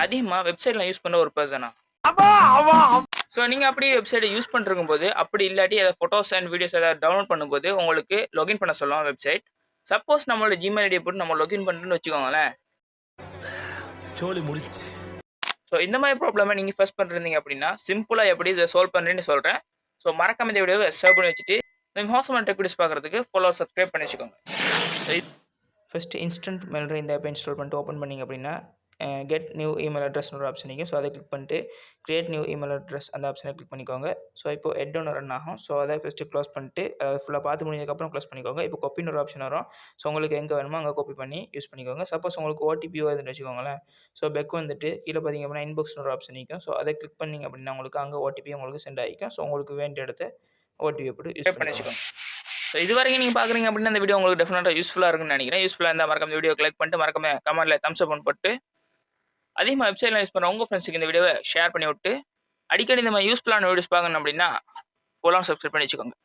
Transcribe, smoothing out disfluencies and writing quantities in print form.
அதிகமா வெப்சைட்லாம் யூஸ் பண்ற ஒரு பெர்சனா? ஸோ நீங்க அப்படியே வெப்சைட்ட யூஸ் பண்ணிருக்கும்போது, அப்படி இல்லாட்டி ஏதாவது ஃபோட்டோஸ் அண்ட் வீடியோஸ் ஏதாவது டவுன்லோட் பண்ணும்போது, உங்களுக்கு லாகின் பண்ண சொல்லும் வெப்சைட். சப்போஸ் நம்மளோட Gmail ஐடிய போட்டு நம்ம லாகின் பண்றோம்னு வச்சுக்கோங்களேன். சோலி முடிச்சு. ஸோ இந்த மாரி ப்ராப்ளம நீங்க ஃபேஸ் பண்ணிருந்தீங்க அப்படின்னா, சிம்பிளா எப்படி இத சால்வ் பண்றேன்னு சொல்றேன். ஸோ மறக்காம இந்த வீடியோவ சேவ் பண்ணி வச்சுட்டு, இந்த மோசமான டெக் வீடியோஸ் பார்க்கறதுக்கு ஃபாலோ சப்ஸ்கிரைப் பண்ணி வச்சுக்கோங்க. ஃபர்ஸ்ட் இன்ஸ்டன்ட் மெயிலர் இந்த ஆப்பை இன்ஸ்டால் பண்ணிட்டு ஓப்பன் பண்ணீங்க அப்படின்னா, கெட் நியூ இமெயில் அட்ரஸ்னு ஒரு ஆப்ஷன் இருக்கும். ஸோ அதை கிளிக் பண்ணிட்டு கிரியேட் நியூ இமெயில் அட்ரஸ் அந்த ஆப்ஷனை கிளிக் பண்ணிக்கோங்க. ஸோ இப்போ ஹெட் ஒன்று ரன் ஆகும். ஸோ அதை ஃபஸ்ட்டு க்ளோஸ் பண்ணிட்டு ஃபுல்லாக பார்த்து முடிஞ்சதுக்கப்புறம் க்ளோஸ் பண்ணிக்கோங்க. இப்போ காப்பின்னு ஒரு ஆப்ஷன் வரும். ஸோ உங்களுக்கு எங்கே வேணுமோ அங்கே காப்பி பண்ணி யூஸ் பண்ணிக்கோங்க. சப்போஸ் உங்களுக்கு ஓடிபி வருதுன்னு வச்சுக்கோங்களேன். ஸோ பெக் வந்துட்டு கீழே பார்த்தீங்க அப்படின்னா இன்பாக்ஸ்னு ஒரு ஆப்ஷன் இருக்கும். ஸோ அதை கிளிக் பண்ணிங்க அப்படின்னா உங்களுக்கு அங்கே ஓடிபி உங்களுக்கு சென்ட் ஆகிக்கும். ஸோ உங்களுக்கு வேண்டிய இடத்த ஓடிபி போட்டு யூஸ் பண்ணிக்கோங்க. ஸோ இது வரைக்கும் நீங்கள் பார்க்குறீங்க அப்படின்னா இந்த வீடியோ உங்களுக்கு டெஃபினட்டாக யூஸ்ஃபுல்லாக இருக்குன்னு நினைக்கிறேன். யூஸ்ஃபுல்லாக இருந்தால் மறக்காம இந்த வீடியோ லைக் பண்ணிட்டு மறக்காம கமெண்ட்டில் தம்ஸ் அப் போட்டு அதிகமாக வெப்சைட்லாம் யூஸ் பண்ணுற உங்கள் ஃப்ரெண்ட்ஸுக்கு இந்த வீடியோவை ஷேர் பண்ணி விட்டு அடிக்கடி இந்த மாதிரி யூஸ்ஃபுல்லான வீடியோஸ் பார்க்கணும் அப்படின்னா ஃபுல்லாக சப்ஸ்கிரைப் பண்ணி வச்சுக்கோங்க.